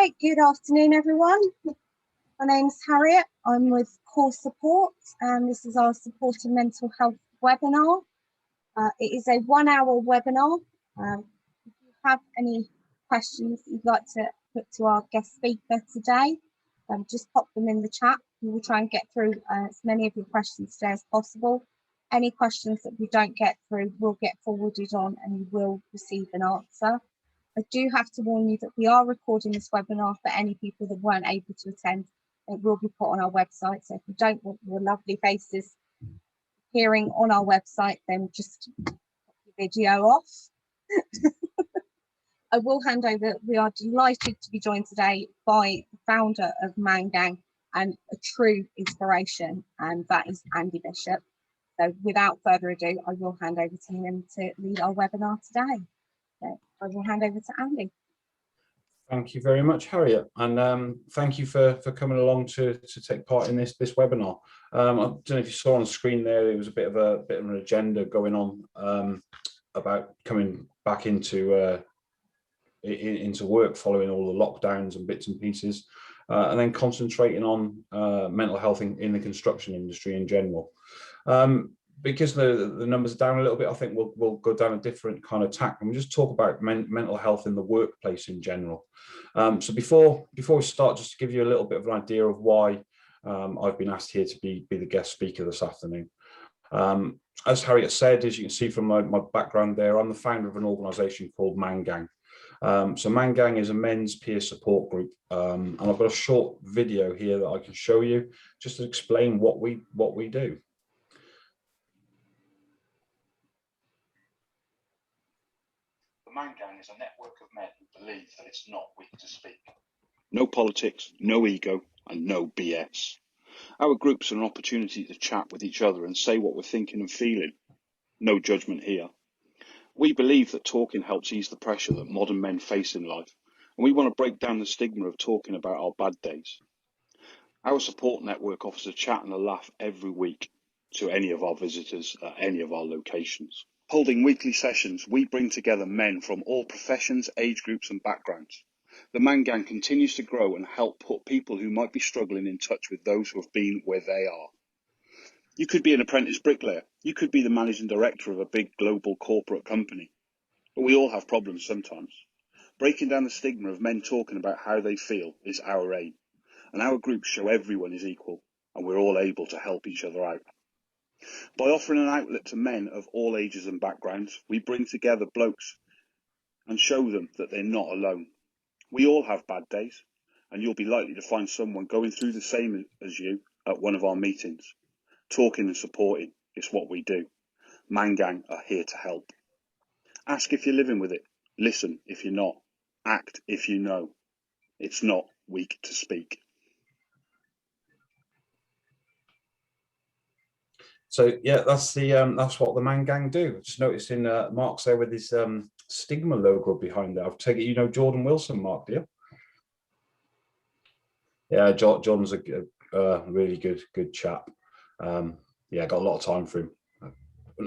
Right, good afternoon, everyone. My name's Harriet. I'm with Core Support, and this is our Supporting Mental Health webinar. It is a 1-hour webinar. If you have any questions that you'd like to put to our guest speaker today, just pop them in the chat. We will try and get through as many of your questions today as possible. Any questions that we don't get through will get forwarded on and you will receive an answer. I do have to warn you that we are recording this webinar for any people that weren't able to attend. It will be put on our website. So if you don't want your lovely faces appearing on our website, then just put your video off. I will hand over. We are delighted to be joined today by the founder of ManGang and a true inspiration, and that is Andy Bishop. So without further ado, I will hand over to him to lead our webinar today. So I will hand over to Andy. Thank you very much, Harriet, and thank you for coming along to take part in this webinar. I don't know if you saw on the screen there, there was a bit of an agenda going on about coming back into work following all the lockdowns and bits and pieces, and then concentrating on mental health in the construction industry in general. Because the numbers are down a little bit, I think we'll go down a different kind of tack and we'll just talk about mental health in the workplace in general. So before we start, just to give you a little bit of an idea of why I've been asked here to be the guest speaker this afternoon. As Harriet said, as you can see from my background there, I'm the founder of an organisation called ManGang. So ManGang is a men's peer support group, and I've got a short video here that I can show you just to explain what we do. ManGang is a network of men who believe that it's not weak to speak. No politics, no ego, and no BS. Our groups are an opportunity to chat with each other and say what we're thinking and feeling. No judgment here. We believe that talking helps ease the pressure that modern men face in life, and we want to break down the stigma of talking about our bad days. Our support network offers a chat and a laugh every week to any of our visitors at any of our locations. Holding weekly sessions, we bring together men from all professions, age groups and backgrounds. The ManGang continues to grow and help put people who might be struggling in touch with those who have been where they are. You could be an apprentice bricklayer. You could be the managing director of a big global corporate company. But we all have problems sometimes. Breaking down the stigma of men talking about how they feel is our aim. And our groups show everyone is equal and we're all able to help each other out. By offering an outlet to men of all ages and backgrounds, we bring together blokes and show them that they're not alone. We all have bad days, and you'll be likely to find someone going through the same as you at one of our meetings. Talking and supporting is what we do. ManGang are here to help. Ask if you're living with it. Listen if you're not. Act if you know. It's not weak to speak. So yeah, that's what the ManGang do. Just noticing Mark's there with his stigma logo behind it. I've taken it, you know Jordan Wilson, Mark, do you? Yeah, John's a really good chap. Yeah, got a lot of time for him.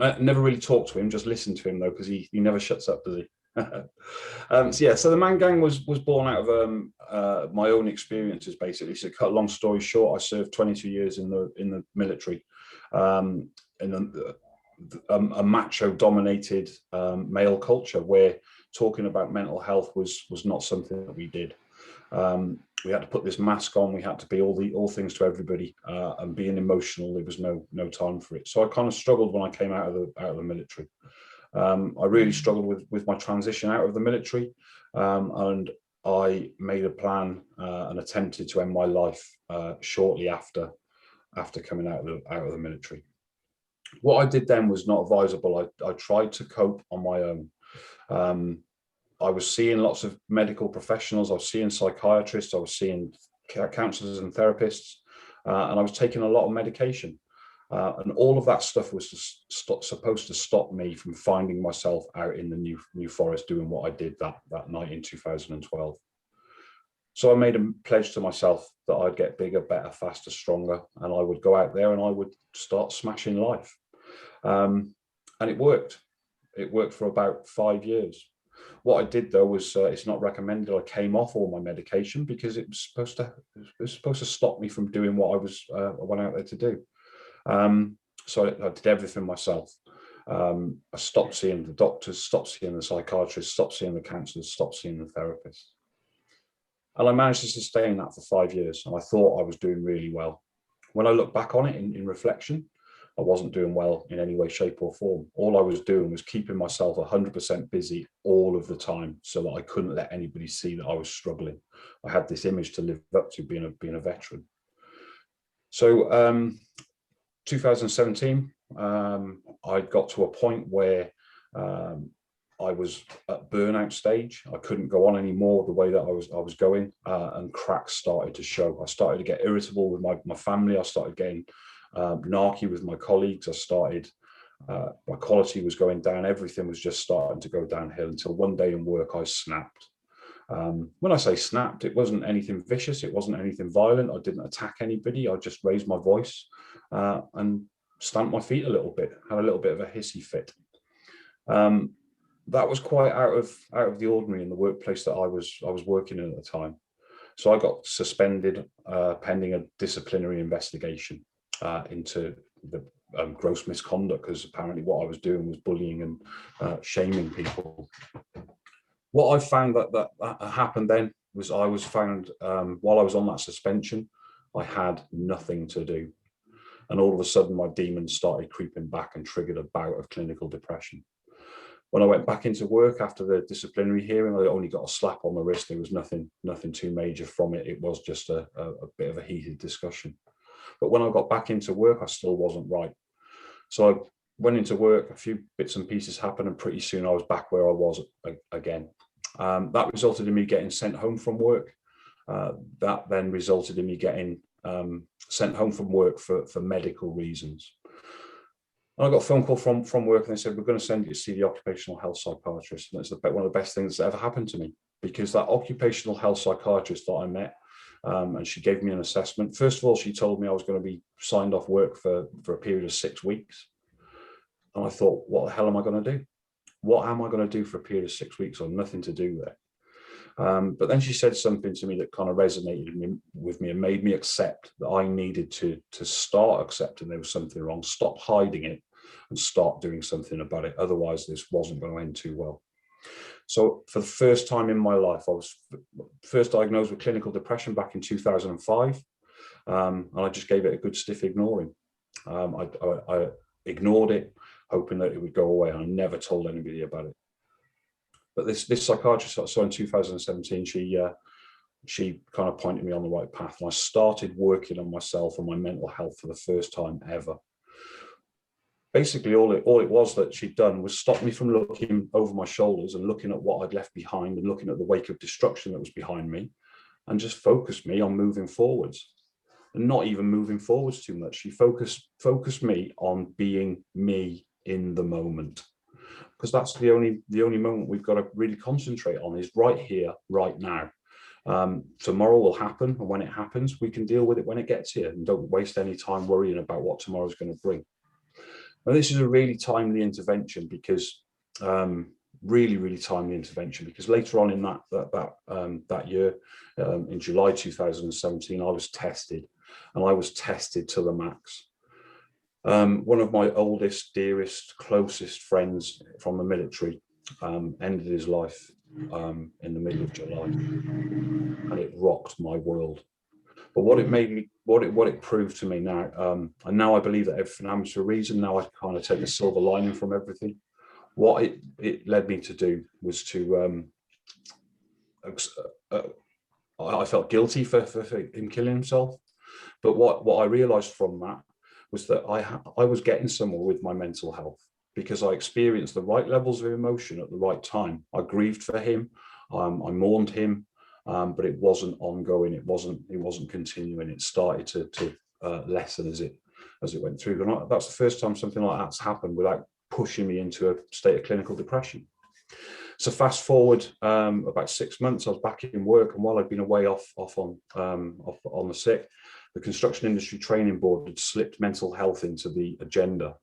I never really talked to him, just listened to him though, because he never shuts up, does he? So yeah, so the ManGang was born out of my own experiences, basically. So to cut a long story short, I served 22 years in the military, in a macho-dominated male culture where talking about mental health was not something that we did. We had to put this mask on. We had to be all things to everybody, and being emotional, there was no time for it. So I kind of struggled when I came out of the military. I really struggled with my transition out of the military, and I made a plan and attempted to end my life shortly after coming out of the military. What I did then was not advisable. I tried to cope on my own. I was seeing lots of medical professionals. I was seeing psychiatrists. I was seeing counsellors and therapists, and I was taking a lot of medication. And all of that stuff was supposed to stop me from finding myself out in the New Forest doing what I did that night in 2012. So I made a pledge to myself that I'd get bigger, better, faster, stronger, and I would go out there and I would start smashing life. And it worked. It worked for about 5 years. What I did though was it's not recommended I came off all my medication because it was supposed to stop me from doing what I went out there to do. So I did everything myself. I stopped seeing the doctors, stopped seeing the psychiatrists, stopped seeing the counsellors, stopped seeing the therapists. And I managed to sustain that for 5 years. And I thought I was doing really well. When I look back on it in reflection, I wasn't doing well in any way, shape or form. All I was doing was keeping myself 100% busy all of the time so that I couldn't let anybody see that I was struggling. I had this image to live up to being a veteran. So 2017, I got to a point where I was at burnout stage. I couldn't go on anymore the way that I was going, and cracks started to show. I started to get irritable with my family. I started getting narky with my colleagues. I started, my quality was going down. Everything was just starting to go downhill until one day in work I snapped. When I say snapped, it wasn't anything vicious. It wasn't anything violent. I didn't attack anybody. I just raised my voice and stamped my feet a little bit, had a little bit of a hissy fit. That was quite out of the ordinary in the workplace that I was working in at the time. So I got suspended pending a disciplinary investigation into the gross misconduct, because apparently what I was doing was bullying and shaming people. What I found that happened then was I was found, while I was on that suspension, I had nothing to do. And all of a sudden my demons started creeping back and triggered a bout of clinical depression. When I went back into work after the disciplinary hearing, I only got a slap on the wrist. There was nothing too major from it. It was just a bit of a heated discussion. But when I got back into work, I still wasn't right. So I went into work, a few bits and pieces happened, and pretty soon I was back where I was again. That resulted in me getting sent home from work. That then resulted in me getting sent home from work for medical reasons. And I got a phone call from work, and they said, we're going to send you to see the occupational health psychiatrist. And it's one of the best things that ever happened to me, because that occupational health psychiatrist that I met, and she gave me an assessment. First of all, she told me I was going to be signed off work for a period of 6 weeks. And I thought, what the hell am I going to do? What am I going to do for a period of 6 weeks? I've nothing to do there. But then she said something to me that kind of resonated with me and made me accept that I needed to start accepting there was something wrong, stop hiding it and start doing something about it. Otherwise, this wasn't going to end too well. So for the first time in my life, I was first diagnosed with clinical depression back in 2005. And I just gave it a good stiff ignoring. I ignored it, hoping that it would go away. And I never told anybody about it. But this psychiatrist I saw in 2017, she kind of pointed me on the right path. And I started working on myself and my mental health for the first time ever. Basically, all it was that she'd done was stop me from looking over my shoulders and looking at what I'd left behind and looking at the wake of destruction that was behind me, and just focused me on moving forwards. And not even moving forwards too much. She focused me on being me in the moment. Because that's the only moment we've got to really concentrate on, is right here, right now. Tomorrow will happen, and when it happens, we can deal with it when it gets here, and don't waste any time worrying about what tomorrow's going to bring. Now, this is a really timely intervention, because really timely intervention, because later on in that year, in July 2017, I was tested, and I was tested to the max. One of my oldest, dearest, closest friends from the military ended his life in the middle of July, and it rocked my world. But what it made me, what it proved to me now, and now I believe that everything happens for a reason. Now I kind of take the silver lining from everything. What it led me to do was to, I felt guilty for him killing himself. But what I realized from that was that I was getting somewhere with my mental health, because I experienced the right levels of emotion at the right time. I grieved for him, I mourned him, but it wasn't ongoing. It wasn't continuing. It started to lessen as it went through. And that's the first time something like that's happened without pushing me into a state of clinical depression. So fast forward about 6 months, I was back in work, and while I'd been away off on the sick, the Construction Industry Training Board had slipped mental health into the agenda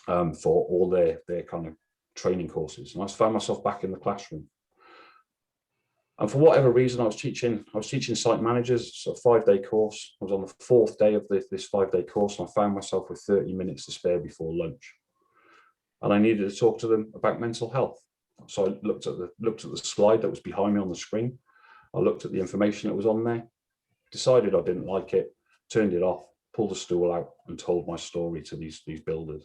for all their kind of training courses, and I found myself back in the classroom. And for whatever reason, I was teaching site managers. It's a 5-day course. I was on the 4th day of this 5-day course, and I found myself with 30 minutes to spare before lunch. And I needed to talk to them about mental health. So I looked at the slide that was behind me on the screen. I looked at the information that was on there, decided I didn't like it, turned it off, pulled a stool out, and told my story to these builders.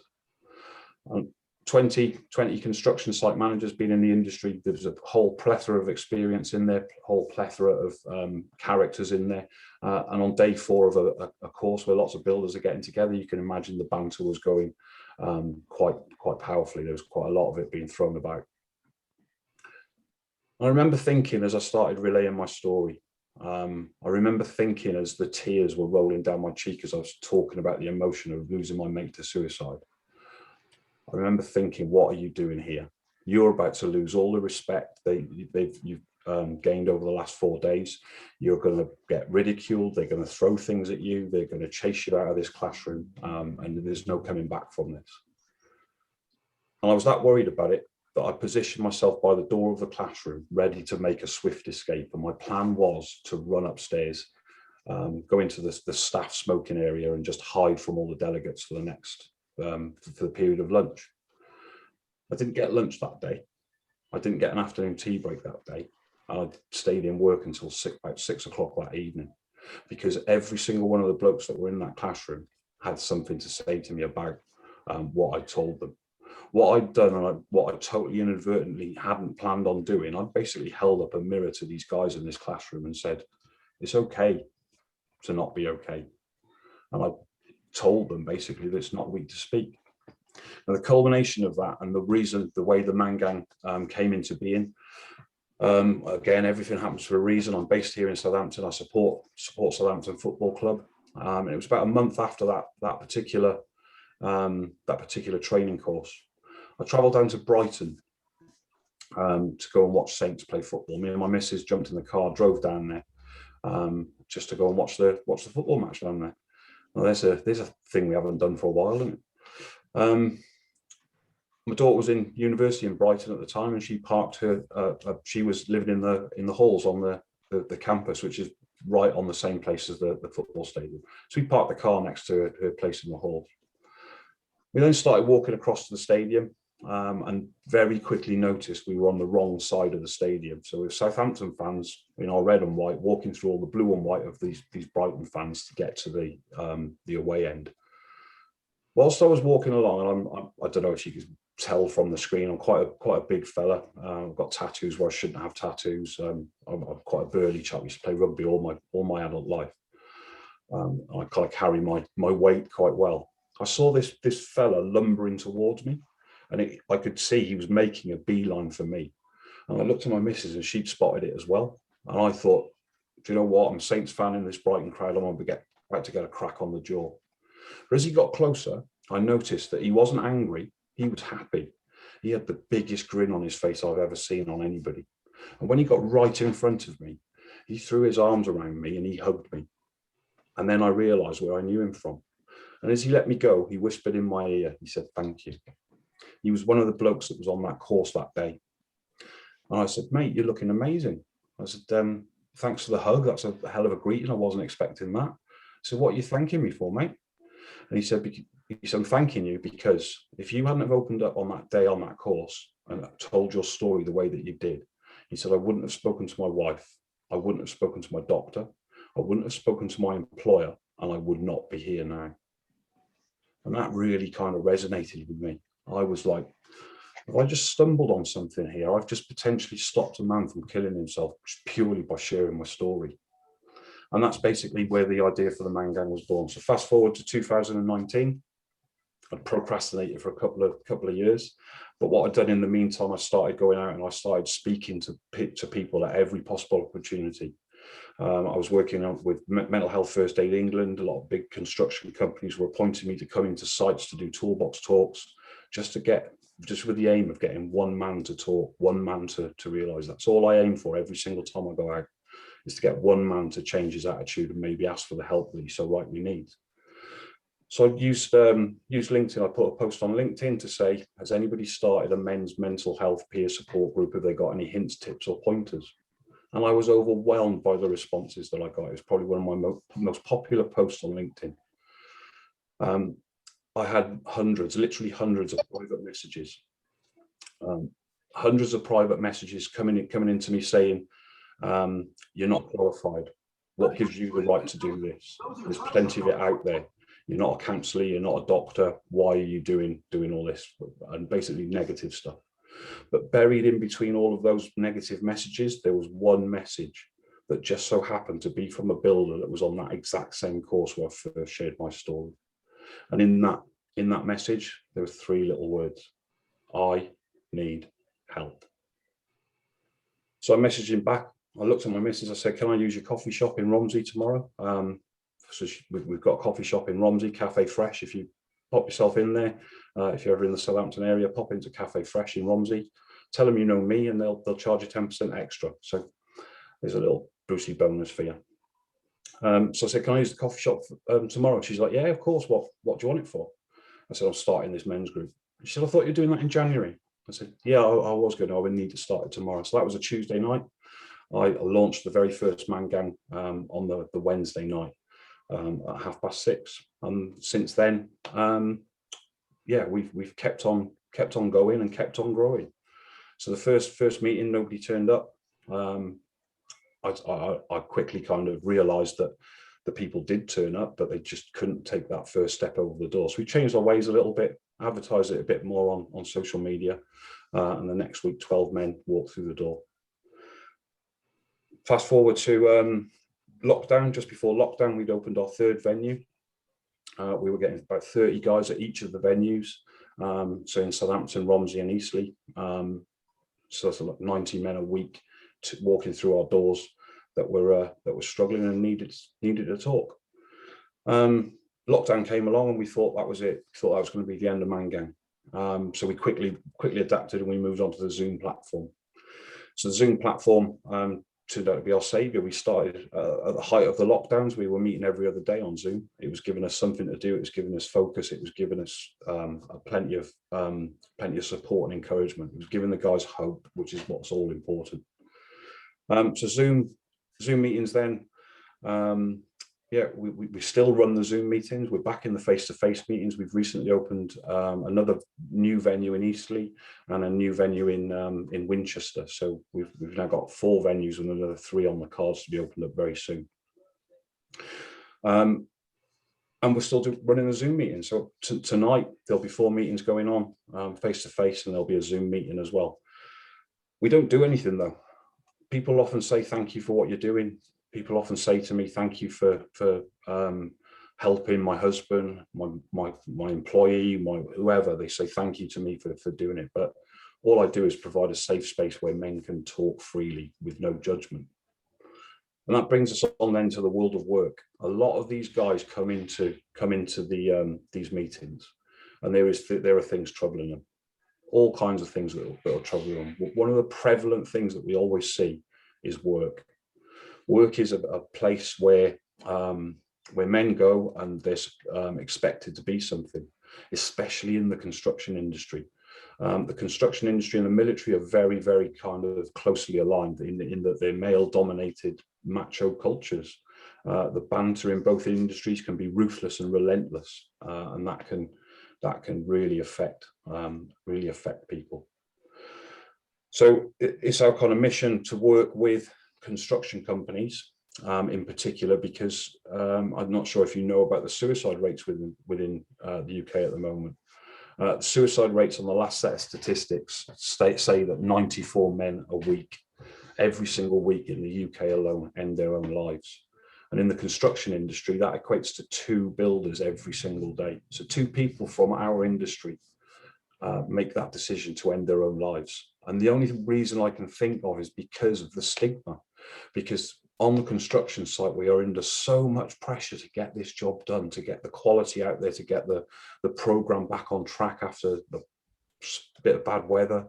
20 construction site managers been in the industry. There's a whole plethora of experience in there, whole plethora of characters in there. And on day 4 of a course where lots of builders are getting together, you can imagine the banter was going quite powerfully. There was quite a lot of it being thrown about. I remember thinking as I started relaying my story, I remember thinking as the tears were rolling down my cheek as I was talking about the emotion of losing my mate to suicide. I remember thinking, what are you doing here? You're about to lose all the respect you've gained over the last 4 days. You're going to get ridiculed. They're going to throw things at you. They're going to chase you out of this classroom, and there's no coming back from this. And I was that worried about it that I positioned myself by the door of the classroom, ready to make a swift escape. And my plan was to run upstairs, go into the staff smoking area, and just hide from all the delegates for the next for the period of lunch. I didn't get lunch that day. I didn't get an afternoon tea break that day. I stayed in work until about 6 o'clock that evening, because every single one of the blokes that were in that classroom had something to say to me about what I told them. What I'd done, and what I totally inadvertently hadn't planned on doing, I basically held up a mirror to these guys in this classroom and said, it's okay to not be okay. And I told them basically that it's not weak to speak. And the culmination of that, and the way the ManGang came into being, again, everything happens for a reason. I'm based here in Southampton. I support Southampton Football Club. And it was about a month after that particular training course, I travelled down to Brighton to go and watch Saints play football. Me and my missus jumped in the car, drove down there just to go and watch the football match down there. Well, there's a thing we haven't done for a while, isn't it? My daughter was in university in Brighton at the time, and she parked she was living in the halls on the campus, which is right on the same place as the football stadium. So we parked the car next to her place in the hall. We then started walking across to the stadium, and very quickly noticed we were on the wrong side of the stadium. So we're Southampton fans in our red and white, walking through all the blue and white of these Brighton fans to get to the away end. Whilst I was walking along, and I don't know if you could tell from the screen, I'm quite a big fella. I've got tattoos where I shouldn't have tattoos. I'm quite a burly chap. I used to play rugby all my adult life. I kind of carry my weight quite well. I saw this fella lumbering towards me, and I could see he was making a beeline for me. And I looked at my missus, and she'd spotted it as well. And I thought, do you know what? I'm a Saints fan in this Brighton crowd. I'm about to get a crack on the jaw. But as he got closer, I noticed that he wasn't angry. He was happy. He had the biggest grin on his face I've ever seen on anybody. And when he got right in front of me, he threw his arms around me and he hugged me. And then I realized where I knew him from. And as he let me go, he whispered in my ear, he said, thank you. He was one of the blokes that was on that course that day. And I said, mate, you're looking amazing. I said, thanks for the hug. That's a hell of a greeting. I wasn't expecting that. So what are you thanking me for, mate? And he said, I'm thanking you because if you hadn't have opened up on that day on that course and told your story the way that you did, he said, I wouldn't have spoken to my wife. I wouldn't have spoken to my doctor. I wouldn't have spoken to my employer, and I would not be here now. And that really kind of resonated with me. I was like, have I just stumbled on something here? I've just potentially stopped a man from killing himself just purely by sharing my story. And that's basically where the idea for the ManGang was born. So fast forward to 2019, I'd procrastinated for a couple of years. But what I'd done in the meantime, I started going out and I started speaking to people at every possible opportunity. I was working with Mental Health First Aid England. A lot of big construction companies were appointing me to come into sites to do toolbox talks, just with the aim of getting one man to talk, one man to realise. That's all I aim for every single time I go out, is to get one man to change his attitude and maybe ask for the help that he so rightly needs. So I used LinkedIn. I put a post on LinkedIn to say, has anybody started a men's mental health peer support group? Have they got any hints, tips or pointers? And I was overwhelmed by the responses that I got. It was probably one of my most popular posts on LinkedIn. I had hundreds, literally hundreds of private messages. Hundreds of private messages coming into me saying, you're not qualified. What gives you the right to do this? There's plenty of it out there. You're not a counsellor, you're not a doctor. Why are you doing all this? And basically negative stuff. But buried in between all of those negative messages, there was one message that just so happened to be from a builder that was on that exact same course where I first shared my story. And in that message, there were 3 little words: I need help. So I messaged him back. I looked at my missus. I said, can I use your coffee shop in Romsey tomorrow? So we've got a coffee shop in Romsey, Cafe Fresh. If you pop yourself in there, if you're ever in the Southampton area, pop into Cafe Fresh in Romsey. Tell them you know me, and they'll charge you 10% extra. So there's a little Brucey bonus for you. So I said, can I use the coffee shop tomorrow? She's like, yeah, of course. What do you want it for? I said, I'm starting this men's group. She said, I thought you were doing that in January. I said, yeah, I was going to. I would need to start it tomorrow. So that was a Tuesday night. I launched the very first ManGang on the Wednesday night at 6:30. And since then, yeah, we've kept on going and kept on growing. So the first meeting, nobody turned up. I quickly kind of realised that the people did turn up, but they just couldn't take that first step over the door. So we changed our ways a little bit, advertised it a bit more on social media, and the next week 12 men walked through the door. Fast forward to lockdown. Just before lockdown, we'd opened our 3rd venue. We were getting about 30 guys at each of the venues, so in Southampton, Romsey and Eastleigh. So that's like 90 men a week walking through our doors that were struggling and needed a talk. Lockdown came along and we thought that was it. Thought that was going to be the end of ManGang. So we quickly adapted and we moved on to the Zoom platform. So the Zoom platform turned out to be our saviour. We started at the height of the lockdowns. We were meeting every other day on Zoom. It was giving us something to do. It was giving us focus. It was giving us plenty of support and encouragement. It was giving the guys hope, which is what's all important. So Zoom meetings then, yeah, we still run the Zoom meetings. We're back in the face-to-face meetings. We've recently opened another new venue in Eastleigh and a new venue in Winchester. So we've now got 4 venues and another 3 on the cards to be opened up very soon. And we're still running the Zoom meeting. So tonight there'll be 4 meetings going on face-to-face, and there'll be a Zoom meeting as well. We don't do anything though. People often say thank you for what you're doing. People often say to me, thank you for helping my husband, my employee, whoever. They say thank you to me for doing it. But all I do is provide a safe space where men can talk freely with no judgment. And that brings us on then to the world of work. A lot of these guys come into these meetings, and there are things troubling them. All kinds of things that are troubling them. One of the prevalent things that we always see is work. Work is a place where men go and they're expected to be something, especially in the construction industry. The construction industry and the military are very, very kind of closely aligned in that they're male-dominated macho cultures. The banter in both industries can be ruthless and relentless, and that can really affect people. So it's our kind of mission to work with construction companies in particular, because I'm not sure if you know about the suicide rates within the UK at the moment. The suicide rates on the last set of statistics say that 94 men a week, every single week in the UK alone, end their own lives. And in the construction industry, that equates to 2 builders every single day. So 2 people from our industry make that decision to end their own lives. And the only reason I can think of is because of the stigma, because on the construction site, we are under so much pressure to get this job done, to get the quality out there, to get the program back on track after a bit of bad weather.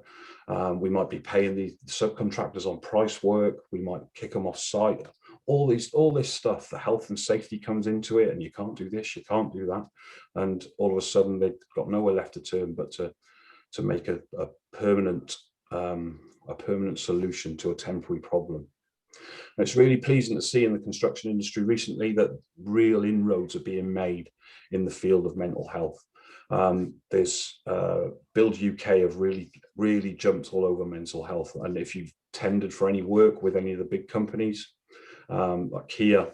We might be paying the subcontractors on price work. We might kick them off site. all this stuff, the health and safety comes into it, and you can't do this, you can't do that, and all of a sudden they've got nowhere left to turn but to make a permanent solution to a temporary problem. And it's really pleasing to see in the construction industry recently that real inroads are being made in the field of mental health. There's Build UK have really jumped all over mental health, and if you've tendered for any work with any of the big companies, like Kia,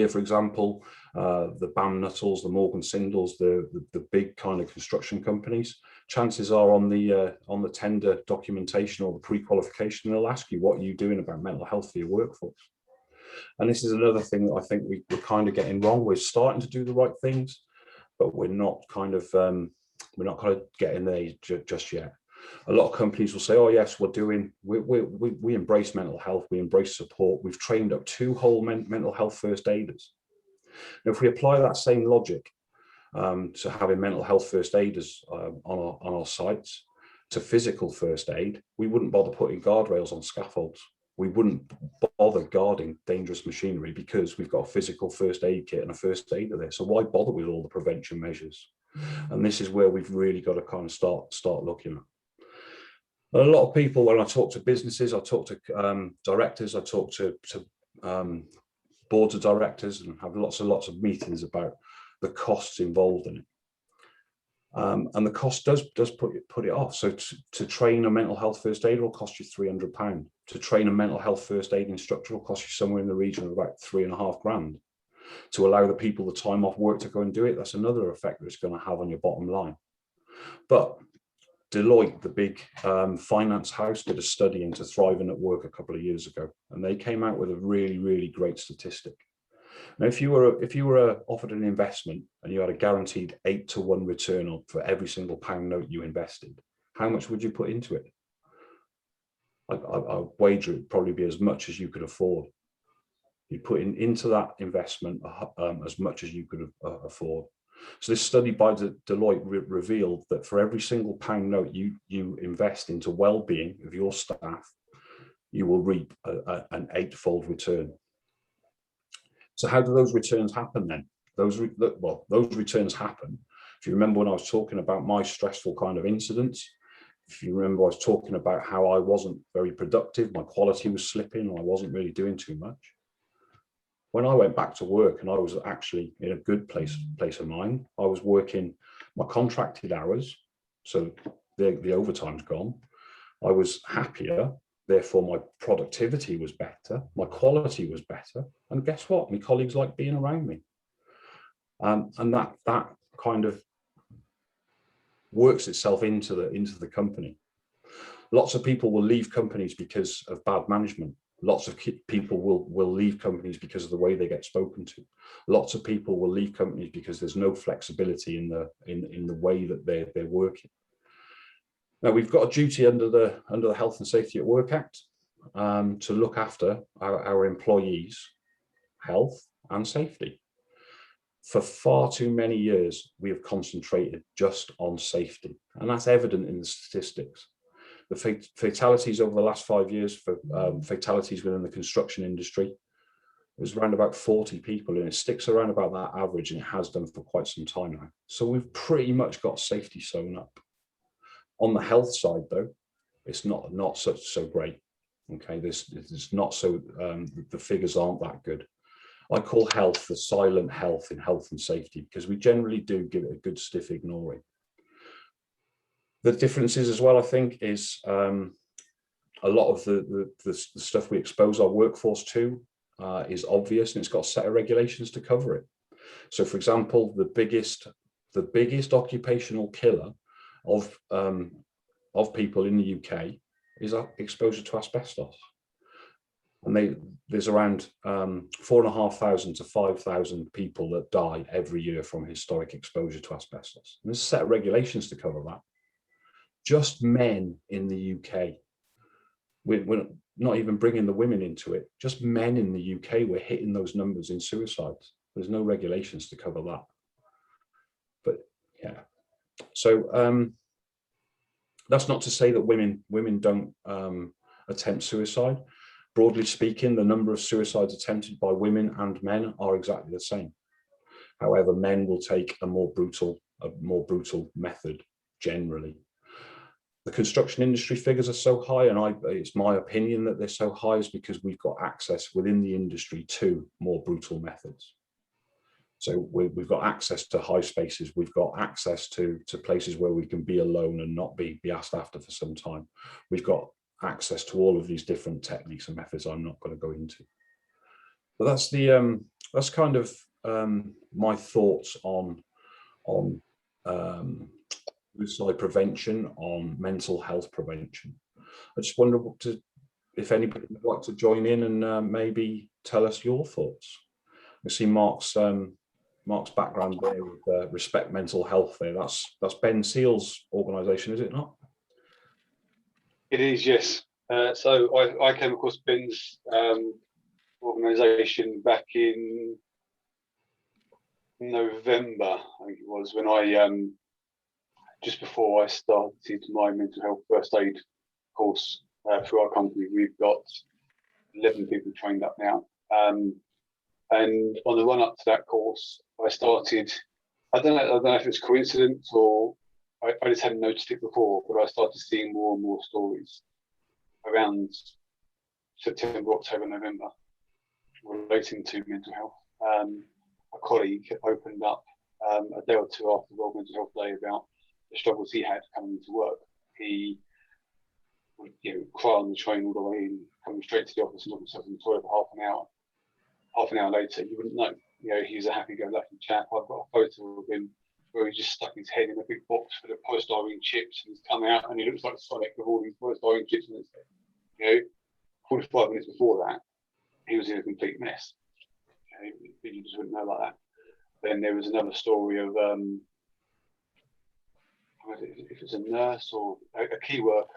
for example, the Bam Nuttall, the Morgan Sindals, the big kind of construction companies, chances are on the tender documentation or the pre-qualification, they'll ask you, what are you doing about mental health for your workforce? And this is another thing that I think we're kind of getting wrong. We're starting to do the right things, but we're not kind of getting there just yet. A lot of companies will say, oh yes, we embrace mental health, we embrace support, we've trained up 2 whole mental health first aiders. Now, if we apply that same logic to having mental health first aiders on our sites, to physical first aid, we wouldn't bother putting guardrails on scaffolds. We wouldn't bother guarding dangerous machinery because we've got a physical first aid kit and a first aider there. So why bother with all the prevention measures? And this is where we've really got to kind of start looking at. A lot of people, when I talk to businesses, I talk to directors, I talk to boards of directors, and have lots of meetings about the costs involved in it. And the cost does put it off. So to train a mental health first aider will cost you £300. To train a mental health first aid instructor will cost you somewhere in the region of about £3,500. To allow the people the time off work to go and do it, that's another effect that it's going to have on your bottom line. But Deloitte, the big finance house, did a study into thriving at work a couple of years ago, and they came out with a really great statistic. Now, if you were offered an investment and you had a guaranteed 8-to-1 return for every single pound note you invested, how much would you put into it? I wager it'd probably be as much as you could afford. You'd put into that investment as much as you could afford. So this study by Deloitte revealed that for every single pound note you invest into well-being of your staff, you will reap an 8-fold return. So how do those returns happen then? Those returns happen. If you remember when I was talking about my stressful kind of incidents, if you remember I was talking about how I wasn't very productive, my quality was slipping, I wasn't really doing too much. When I went back to work and I was actually in a good place of mind, I was working my contracted hours, so the overtime's gone. I was happier, therefore my productivity was better, my quality was better, and guess what? My colleagues liked being around me. And that kind of works itself into the company. Lots of people will leave companies because of bad management. Lots of people will leave companies because of the way they get spoken to. Lots of people will leave companies because there's no flexibility in the way that they're working. Now, we've got a duty under the Health and Safety at Work Act to look after our employees' health and safety. For far too many years, we have concentrated just on safety, and that's evident in the statistics. The fatalities over the last 5 years for fatalities within the construction industry was around about 40 people, and it sticks around about that average, and it has done for quite some time now. So we've pretty much got safety sewn up. On the health side, though, it's not so great. Okay, it's not so. The figures aren't that good. I call health the silent health in health and safety because we generally do give it a good stiff ignoring. The differences as well, I think, is a lot of the stuff we expose our workforce to is obvious, and it's got a set of regulations to cover it. So, for example, the biggest occupational killer of people in the UK is exposure to asbestos, and there's around 4,500 to 5,000 people that die every year from historic exposure to asbestos. And there's a set of regulations to cover that. Just men in the UK. We're not even bringing the women into it. Just men in the UK, we're hitting those numbers in suicides. There's no regulations to cover that. But yeah, so that's not to say that women don't attempt suicide. Broadly speaking, the number of suicides attempted by women and men are exactly the same. However, men will take a more brutal method generally. The construction industry figures are so high, and it's my opinion that they're so high is because we've got access within the industry to more brutal methods. So we've got access to high spaces, we've got access to places where we can be alone and not be asked after for some time. We've got access to all of these different techniques and methods I'm not going to go into. But that's kind of my thoughts on suicide prevention, on mental health prevention. I just wonder if anybody would like to join in and maybe tell us your thoughts. I see Mark's background there with Respect Mental Health there. That's Ben Seal's organisation, is it not? It is, yes. So I came across Ben's organisation back in November, I think it was, when I just before I started my mental health first aid course through our company. We've got 11 people trained up now. And on the run up to that course, I started, I don't know if it's coincidence or I just hadn't noticed it before, but I started seeing more and more stories around September, October, November relating to mental health. A colleague opened up a day or two after World Mental Health Day about the struggles he had coming into work. He would cry on the train all the way in, coming straight to the office and look himself in the toilet for half an hour. Half an hour later, you wouldn't know. He's a happy-go-lucky chap. I've got a photo of him where he just stuck his head in a big box full of polystyrene chips and he's come out and he looks like Sonic with all these polystyrene chips in his head. 45 minutes before that, he was in a complete mess. You just wouldn't know like that. Then there was another story of if it was a nurse or a key worker.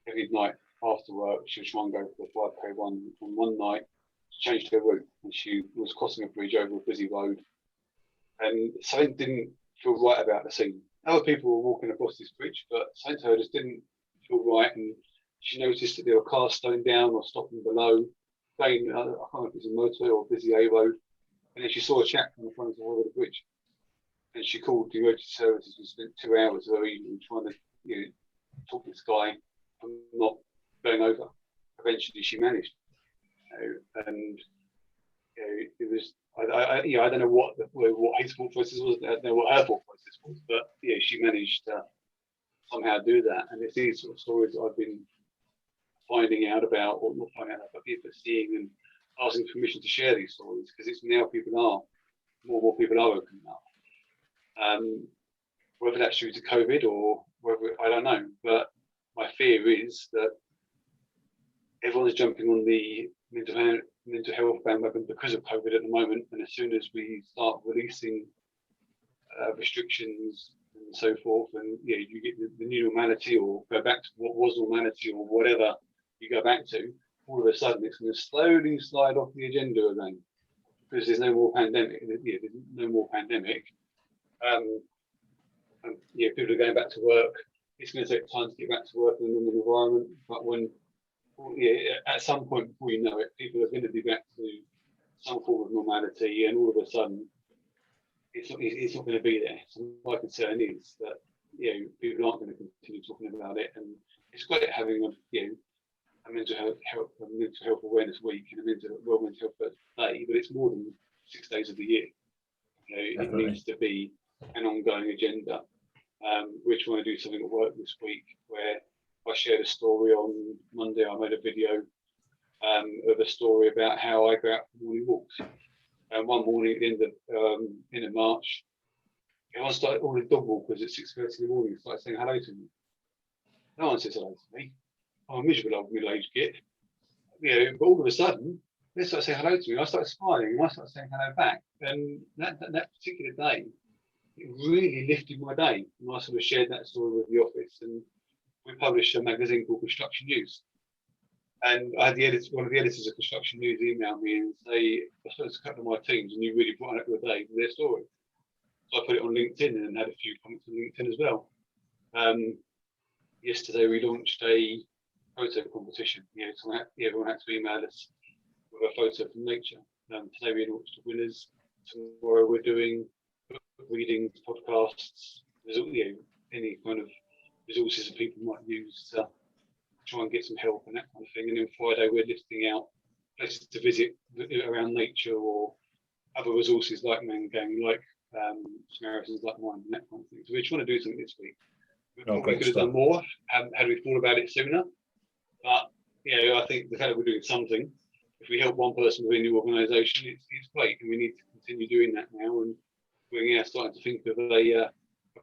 Every night after work, she would try and go for the 5K run. And one night, she changed her route and she was crossing a bridge over a busy road. And something didn't feel right about the scene. Other people were walking across this bridge, but something to her just didn't feel right. And she noticed that there were cars slowing down or stopping below, going, I can't know if it was a motorway or a busy A road. And then she saw a chap on the front of the bridge. And she called the emergency services and spent 2 hours of her evening trying to talk this guy from not going over. Eventually she managed. And it was, I don't know what his thought process was, I don't know what her thought process was, but she managed to somehow do that. And it's these sort of stories that I've been finding out about, or not finding out about, but people seeing and asking permission to share these stories, because it's now more and more people are opening up. Whether that's due to COVID or whether, I don't know, but my fear is that everyone's jumping on the mental health bandwagon because of COVID at the moment, and as soon as we start releasing restrictions and so forth, and you get the new normality or go back to what was normality or whatever you go back to, all of a sudden it's going to slowly slide off the agenda again because there's no more pandemic. There's no more pandemic. And people are going back to work. It's going to take time to get back to work in a normal environment, but at some point before you know it, people are going to be back to some form of normality, and all of a sudden it's not going to be there. So my concern is that people aren't going to continue talking about it, and it's great having a mental health awareness week and a World Mental Health Day, but it's more than 6 days of the year. It needs to be an ongoing agenda. We're trying to do something at work this week where I shared a story on Monday. I made a video of a story about how I go out for morning walks. And one morning at the end of March, I started, all the dog walkers at 6:30 in the morning started saying hello to me. No one says hello to me. I'm a miserable old middle-aged git. But all of a sudden, they started saying hello to me. I started smiling and I started saying hello back. And that particular day, it really lifted my day. And I sort of shared that story with the office. And we published a magazine called Construction News. And I had one of the editors of Construction News email me and say, I spoke to a couple of my teams and you really brought up your day with their story. So I put it on LinkedIn and had a few comments on LinkedIn as well. Yesterday we launched a photo competition. So everyone had to email us with a photo from nature. Today we announced the winners. Tomorrow we're doing book readings, podcasts, any kind of resources that people might use to try and get some help and that kind of thing. And then Friday we're listing out places to visit around nature or other resources like ManGang, like Samaritans like mine, and that kind of thing. So we're trying to do something this week. We probably could have done more had we thought about it sooner. But I think the fact that we're doing something, if we help one person within the organisation, it's great, and we need to continue doing that now. And we're now starting to think of a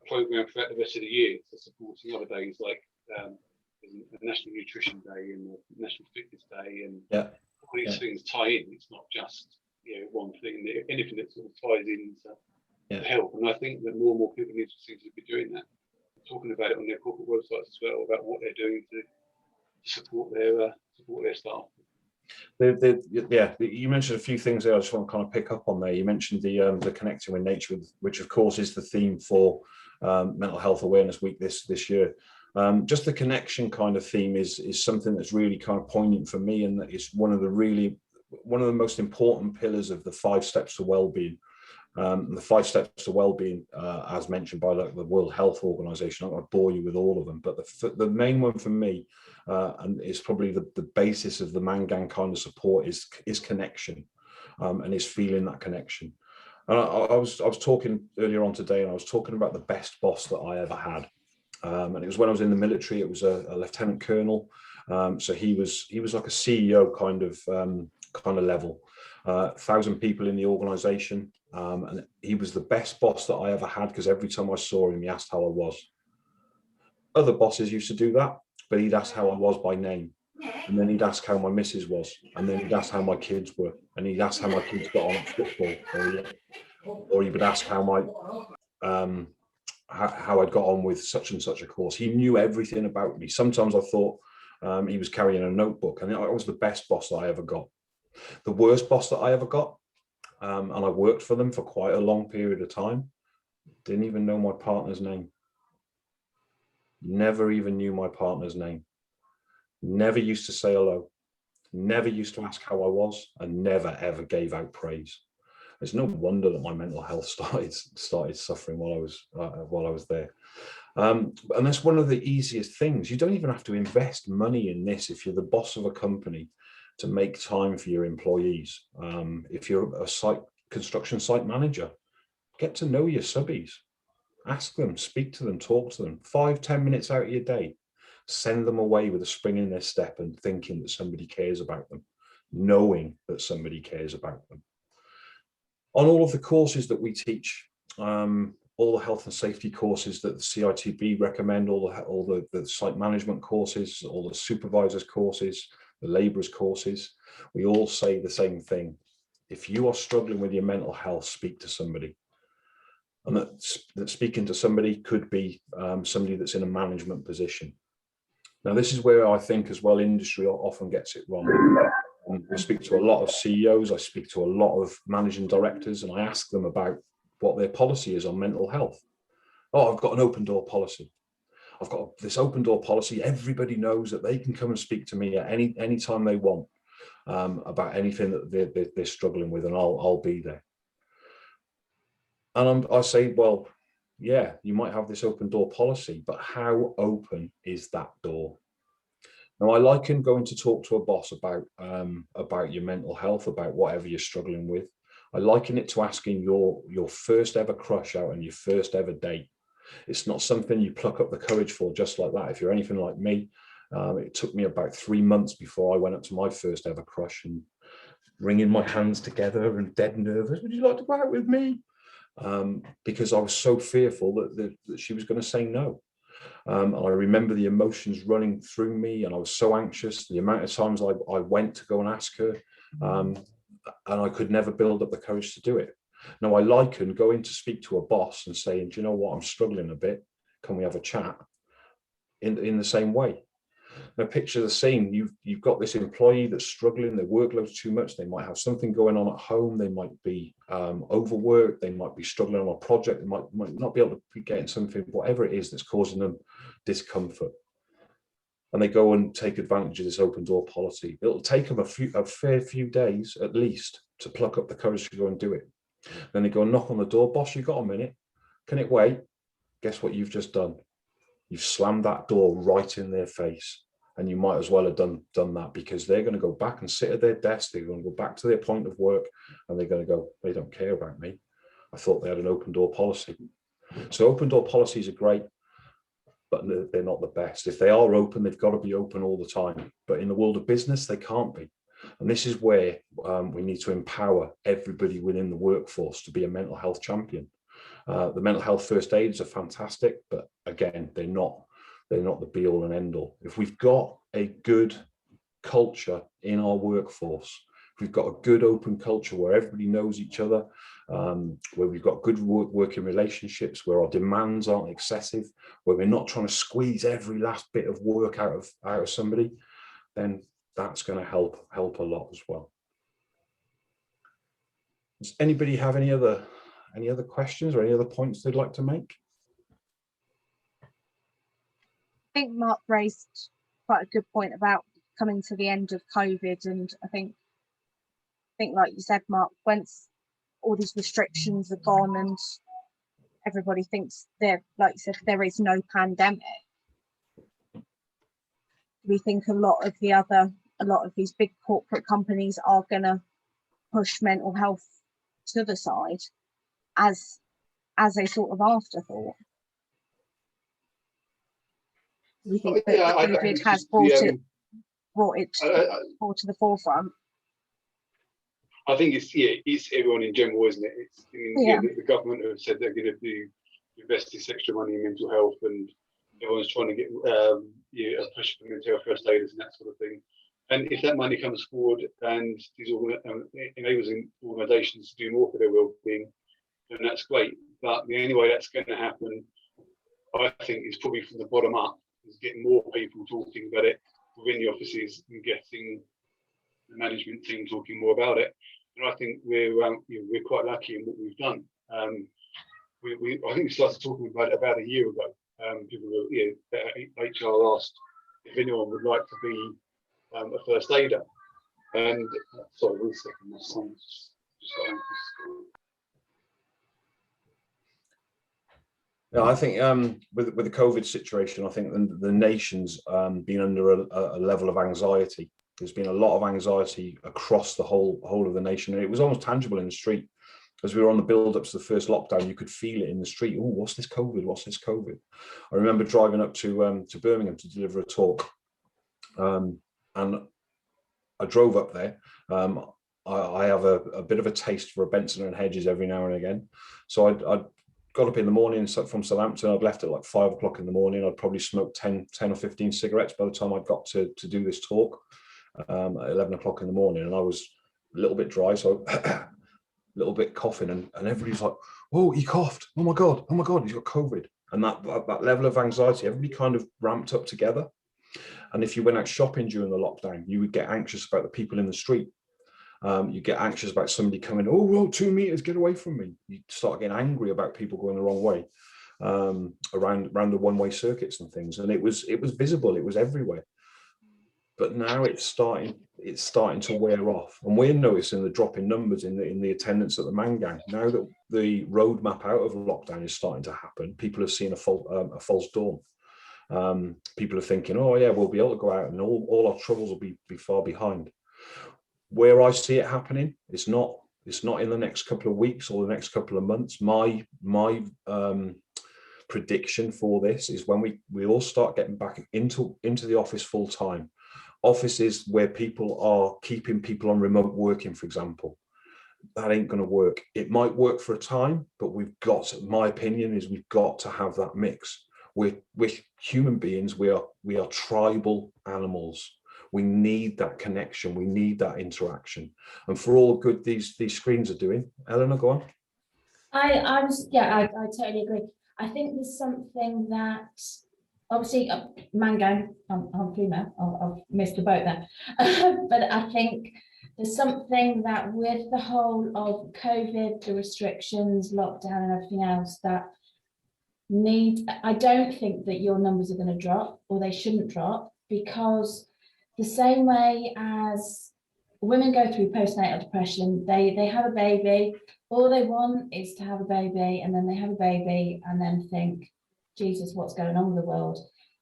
programme throughout the rest of the year to supporting other days like the National Nutrition Day and the National Fitness Day, and all these things tie in. It's not just one thing. Anything that sort of ties into help. And I think that more and more people need to be doing that, talking about it on their corporate websites as well, about what they're doing to support their staff. You mentioned a few things there. I just want to kind of pick up on there. You mentioned the connecting with nature, which of course is the theme for Mental Health Awareness Week this year. Just the connection kind of theme is something that's really kind of poignant for me, and that is one of the most important pillars of the 5 steps to well-being. The 5 steps to well-being, as mentioned by the World Health Organization. I'm not going to bore you with all of them, but the main one for me, and is probably the basis of the ManGang kind of support, is connection, and is feeling that connection. And I was talking earlier on today, and I was talking about the best boss that I ever had, and it was when I was in the military. It was a lieutenant colonel, so he was like a CEO kind of level. 1,000 people in the organization, and he was the best boss that I ever had, because every time I saw him, he asked how I was. Other bosses used to do that, but he'd ask how I was by name, and then he'd ask how my missus was, and then he'd ask how my kids were, and he'd ask how my kids got on at football, or he would ask how I'd got on with such and such a course. He knew everything about me. Sometimes I thought he was carrying a notebook, and I was the best boss that I ever got. The worst boss that I ever got, and I worked for them for quite a long period of time, didn't even know my partner's name. Never even knew my partner's name. Never used to say hello. Never used to ask how I was, and never ever gave out praise. It's no wonder that my mental health started suffering while I was there. And that's one of the easiest things. You don't even have to invest money in this if you're the boss of a company, to make time for your employees. If you're a construction site manager, get to know your subbies. Ask them, speak to them, talk to them. 5-10 minutes out of your day. Send them away with a spring in their step and thinking that somebody cares about them, knowing that somebody cares about them. On all of the courses that we teach, all the health and safety courses that the CITB recommend, all the site management courses, all the supervisors courses, the labourers courses, we all say the same thing. If you are struggling with your mental health, speak to somebody. And that speaking to somebody could be somebody that's in a management position. Now, this is where I think as well industry often gets it wrong. I speak to a lot of CEOs, I speak to a lot of managing directors, and I ask them about what their policy is on mental health. Oh, I've got an open door policy. I've got this open door policy. Everybody knows that they can come and speak to me at any time they want about anything that they're struggling with, and I'll be there. And I say, well, yeah, you might have this open door policy, but how open is that door? Now, I liken going to talk to a boss about your mental health, about whatever you're struggling with. I liken it to asking your first ever crush out on your first ever date. It's not something you pluck up the courage for just like that. If you're anything like me, it took me about 3 months before I went up to my first ever crush, and wringing my hands together and dead nervous. Would you like to go out with me? Because I was so fearful that she was going to say no. And I remember the emotions running through me, and I was so anxious. The amount of times I went to go and ask her, and I could never build up the courage to do it. Now, I liken going to speak to a boss and saying, do you know what, I'm struggling a bit. Can we have a chat? In the same way. Now, picture the scene. You've got this employee that's struggling, their workload's too much, they might have something going on at home, they might be overworked, they might be struggling on a project, they might not be able to be getting something, whatever it is that's causing them discomfort. and they go and take advantage of this open door policy. It'll take them a fair few days at least to pluck up the courage to go and do it. Then they go and knock on the door. Boss, you got a minute? Can it wait? Guess what you've just done? You've slammed that door right in their face. And you might as well have done that, because they're going to go back and sit at their desk. They're going to go back to their point of work, and they're going to go, they don't care about me. I thought they had an open door policy. So open door policies are great, but they're not the best. If they are open, they've got to be open all the time. But in the world of business, they can't be. And this is where we need to empower everybody within the workforce to be a mental health champion. The mental health first aids are fantastic, but again, they're not the be all and end all. If we've got a good culture in our workforce, if we've got a good open culture where everybody knows each other, where we've got good working relationships, where our demands aren't excessive, where we're not trying to squeeze every last bit of work out of somebody, then that's going to help a lot as well. Does anybody have any other questions or any other points they'd like to make? I think Mark raised quite a good point about coming to the end of COVID, and I think like you said, Mark, once all these restrictions are gone and everybody thinks like you said, there is no pandemic, we think a lot of these big corporate companies are going to push mental health to the side as a sort of afterthought. We think that COVID has brought it to the forefront. I think it's everyone in general, isn't it? The government have said they're going to invest this extra money in mental health, and everyone's trying to get a push for mental health first aiders and that sort of thing. And if that money comes forward and enables organisations to do more for their well-being, then that's great. But the only way that's going to happen, I think, is probably from the bottom up, is getting more people talking about it within the offices and getting the management team talking more about it. And I think we're quite lucky in what we've done. I think we started talking about it about a year ago. People were, HR asked if anyone would like to be a first aider. And sorry, 1 second, my son's just got out of school. No, I think with the COVID situation, I think the nation's been under a level of anxiety. There's been a lot of anxiety across the whole of the nation, and it was almost tangible in the street. As we were on the build-up to the first lockdown, you could feel it in the street. Oh, what's this COVID? What's this COVID? I remember driving up to Birmingham to deliver a talk, and I drove up there. I have a bit of a taste for a Benson and Hedges every now and again, so I got up in the morning from Southampton. I'd left at like 5 o'clock in the morning. I'd probably smoked 10 or 15 cigarettes by the time I got to do this talk at 11 o'clock in the morning, and I was a little bit dry, so a little bit coughing, and everybody's like, "Oh, he coughed! Oh my god! He's got COVID!" And that level of anxiety, everybody kind of ramped up together. And if you went out shopping during the lockdown, you would get anxious about the people in the street. You get anxious about somebody coming, oh, 2 meters, get away from me. You start getting angry about people going the wrong way around the one-way circuits and things. And it was visible, it was everywhere. But now it's starting to wear off. And we're noticing the drop in numbers in the attendance at the ManGang. Now that the roadmap out of lockdown is starting to happen, people have seen a false dawn. People are thinking, oh yeah, we'll be able to go out and all our troubles will be far behind. Where I see it happening, it's not in the next couple of weeks or the next couple of months. My prediction for this is when we all start getting back into the office full time. Offices where people are keeping people on remote working, for example, that ain't going to work. It might work for a time, but my opinion is we've got to have that mix. We're human beings. We are tribal animals. We need that connection. We need that interaction. And for all good these screens are doing, Eleanor, go on. I totally agree. I think there's something that obviously ManGang, I'm female, I've missed the boat there. But I think there's something that with the whole of COVID, the restrictions, lockdown and everything else I don't think that your numbers are going to drop, or they shouldn't drop. because the same way as women go through postnatal depression, they have a baby, all they want is to have a baby, and then they have a baby and then think, Jesus, what's going on with the world?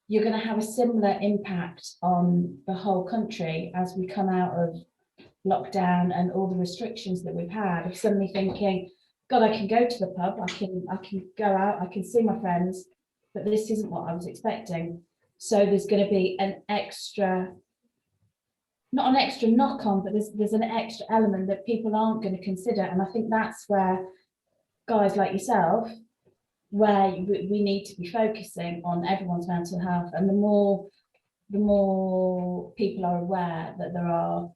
You're going to have a similar impact on the whole country as we come out of lockdown and all the restrictions that we've had, of suddenly thinking, God, I can go to the pub, I can go out, I can see my friends, but this isn't what I was expecting. So there's going to be an extra, not an extra knock on, but there's an extra element that people aren't going to consider. And I think that's where guys like yourself, where we need to be focusing on everyone's mental health. And the more people are aware that there are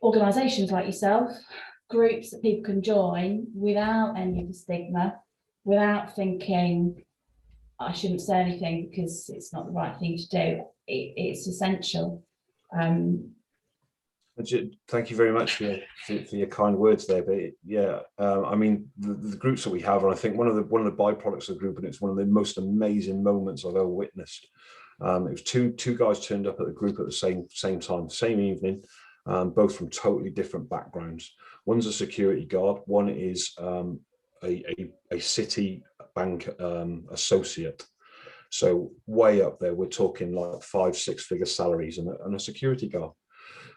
organisations like yourself, groups that people can join without any of the stigma, without thinking, I shouldn't say anything because it's not the right thing to do. It's essential. Thank you very much for your kind words there. But yeah, I mean, the groups that we have, and I think one of the byproducts of the group, and it's one of the most amazing moments I've ever witnessed. It was two guys turned up at the group at the same time, same evening, both from totally different backgrounds. One's a security guard, one is a city bank associate. So way up there, we're talking like 5-6 figure salaries, and a security guard.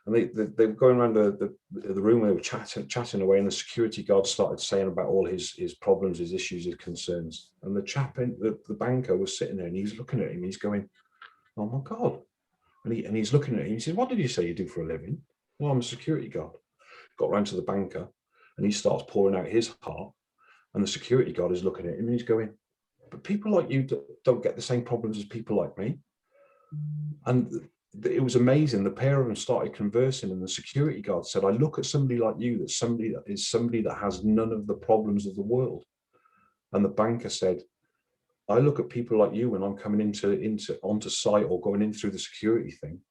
And they were going around the room, they were chatting away, and the security guard started saying about all his problems, his issues, his concerns. And the chap, the banker, was sitting there, and he's looking at him, he's going, oh my God. And he's looking at him, he said, what did you say you do for a living? Well, I'm a security guard. Got round to the banker, and he starts pouring out his heart, and the security guard is looking at him, and he's going, but people like you don't get the same problems as people like me. And it was amazing. The pair of them started conversing, and the security guard said, I look at somebody like you, that's somebody that has none of the problems of the world. And the banker said, I look at people like you when I'm coming onto site or going in through the security thing,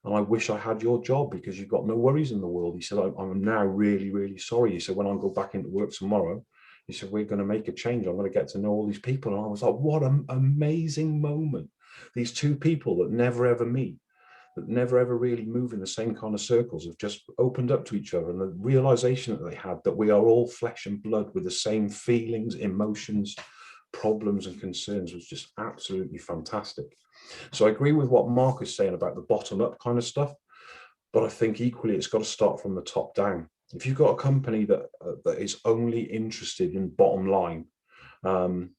and I wish I had your job because you've got no worries in the world. He said, I'm now really, really sorry. He said, when I go back into work tomorrow, he said, we're going to make a change. I'm going to get to know all these people. And I was like, what an amazing moment. These two people that never ever meet, that never ever really move in the same kind of circles, have just opened up to each other, and the realization that they had that we are all flesh and blood with the same feelings, emotions, problems and concerns was just absolutely fantastic. So I agree with what Mark is saying about the bottom up kind of stuff, but I think equally it's got to start from the top down. If you've got a company that is only interested in bottom line and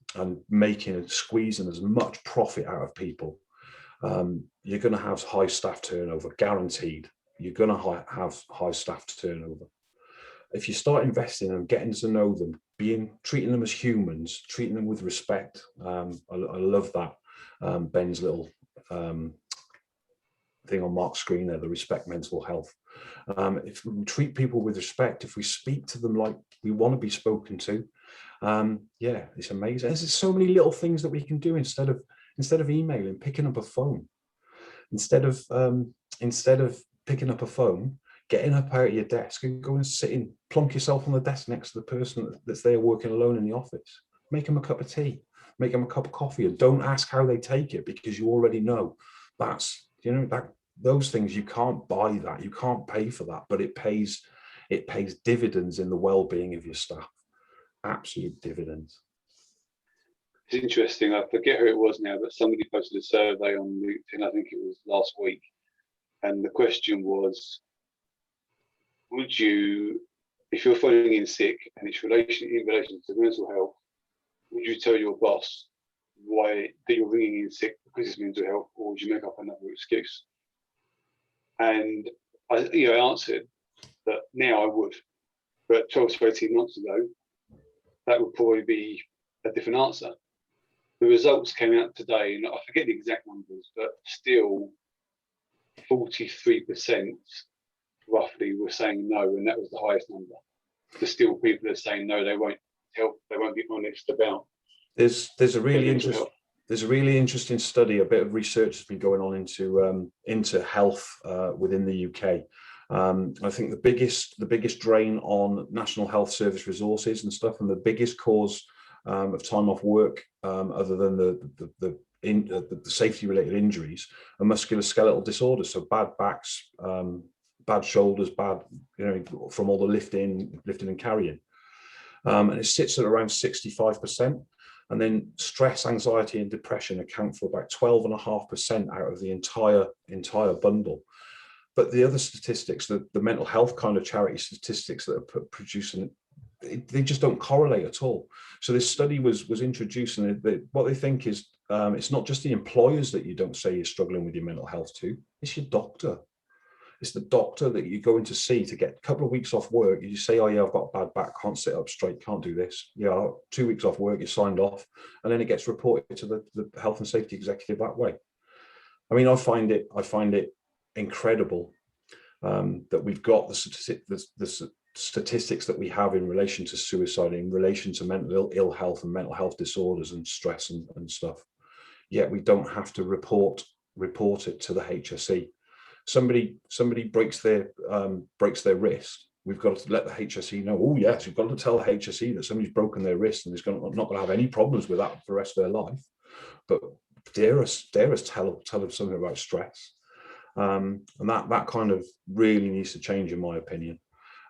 making and squeezing as much profit out of people, you're going to have high staff turnover, guaranteed. You're going to have high staff turnover. If you start investing and getting to know them, treating them as humans, treating them with respect, I love that. Ben's little thing on Mark's screen there, the respect mental health. If we treat people with respect, if we speak to them like we want to be spoken to, yeah, it's amazing. There's so many little things that we can do instead of emailing, picking up a phone. Instead of picking up a phone, getting up out of your desk and go and sit in, plonk yourself on the desk next to the person that's there working alone in the office. Make them a cup of tea, make them a cup of coffee, and don't ask how they take it, because you already know that's, those things, you can't buy that, you can't pay for that, but it pays dividends in the well-being of your staff. Absolute dividends. It's interesting, I forget who it was now, but somebody posted a survey on LinkedIn, I think it was last week, and the question was, would you, if you're phoning in sick and it's in relation to mental health, would you tell your boss why that you're ringing in sick because it's mental health, or would you make up another excuse? And I answered that now I would, but 12 to 18 months ago, that would probably be a different answer. The results came out today, and I forget the exact numbers, but still 43% roughly were saying no, and that was the highest number. There's still people are saying no, they won't help, they won't be honest about. There's a really interesting study, a bit of research has been going on into health within the UK. I think the biggest drain on National Health Service resources and stuff, and the biggest cause of time off work, other than the the safety-related injuries are musculoskeletal disorders, so bad backs, bad shoulders, bad, from all the lifting and carrying. And it sits at around 65%. And then stress, anxiety, and depression account for about 12.5% out of the entire bundle. But the other statistics, the mental health kind of charity statistics that are producing, they just don't correlate at all. So this study was introduced, and what they think is it's not just the employers that you don't say you're struggling with your mental health to, it's your doctor. It's the doctor that you go in to see to get a couple of weeks off work. You say, oh yeah, I've got a bad back, can't sit up straight, can't do this. Yeah, 2 weeks off work, you're signed off. And then it gets reported to the health and safety executive that way. I mean, I find it incredible that we've got the statistics that we have in relation to suicide, in relation to mental ill health and mental health disorders and stress and stuff. Yet we don't have to report it to the HSE. Somebody breaks their wrist, we've got to let the HSE know. Oh yes, we've got to tell the HSE that somebody's broken their wrist and is not going to have any problems with that for the rest of their life. But dare us tell them something about stress, and that kind of really needs to change, in my opinion.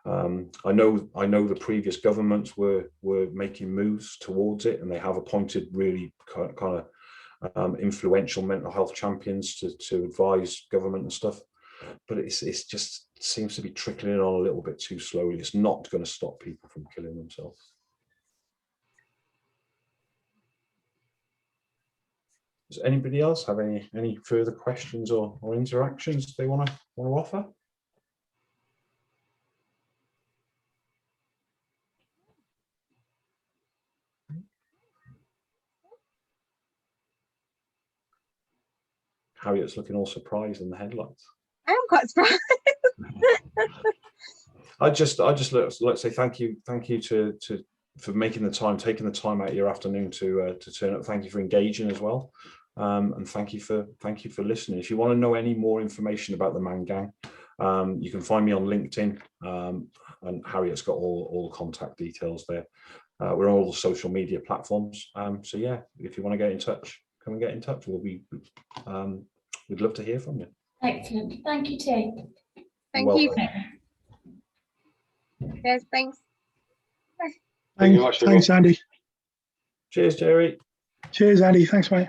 I know the previous governments were making moves towards it, and they have appointed really kind of influential mental health champions to advise government and stuff, but it's just seems to be trickling in on a little bit too slowly. It's not going to stop people from killing themselves. Does anybody else have any further questions or interactions they want to offer? Harriet's looking all surprised in the headlights. I am quite surprised. I just let's say thank you for making the time, taking the time out of your afternoon to turn up. Thank you for engaging as well, and thank you for listening. If you want to know any more information about the ManGang, you can find me on LinkedIn, and Harriet's got all the contact details there. We're on all the social media platforms. So yeah, if you want to get in touch, come and get in touch. We'd love to hear from you. Excellent. Thank you, Tim. Thank you. Yes, thanks. Thank you very much, Thanks, Andy. Cheers, Jerry. Cheers, Andy. Thanks, mate.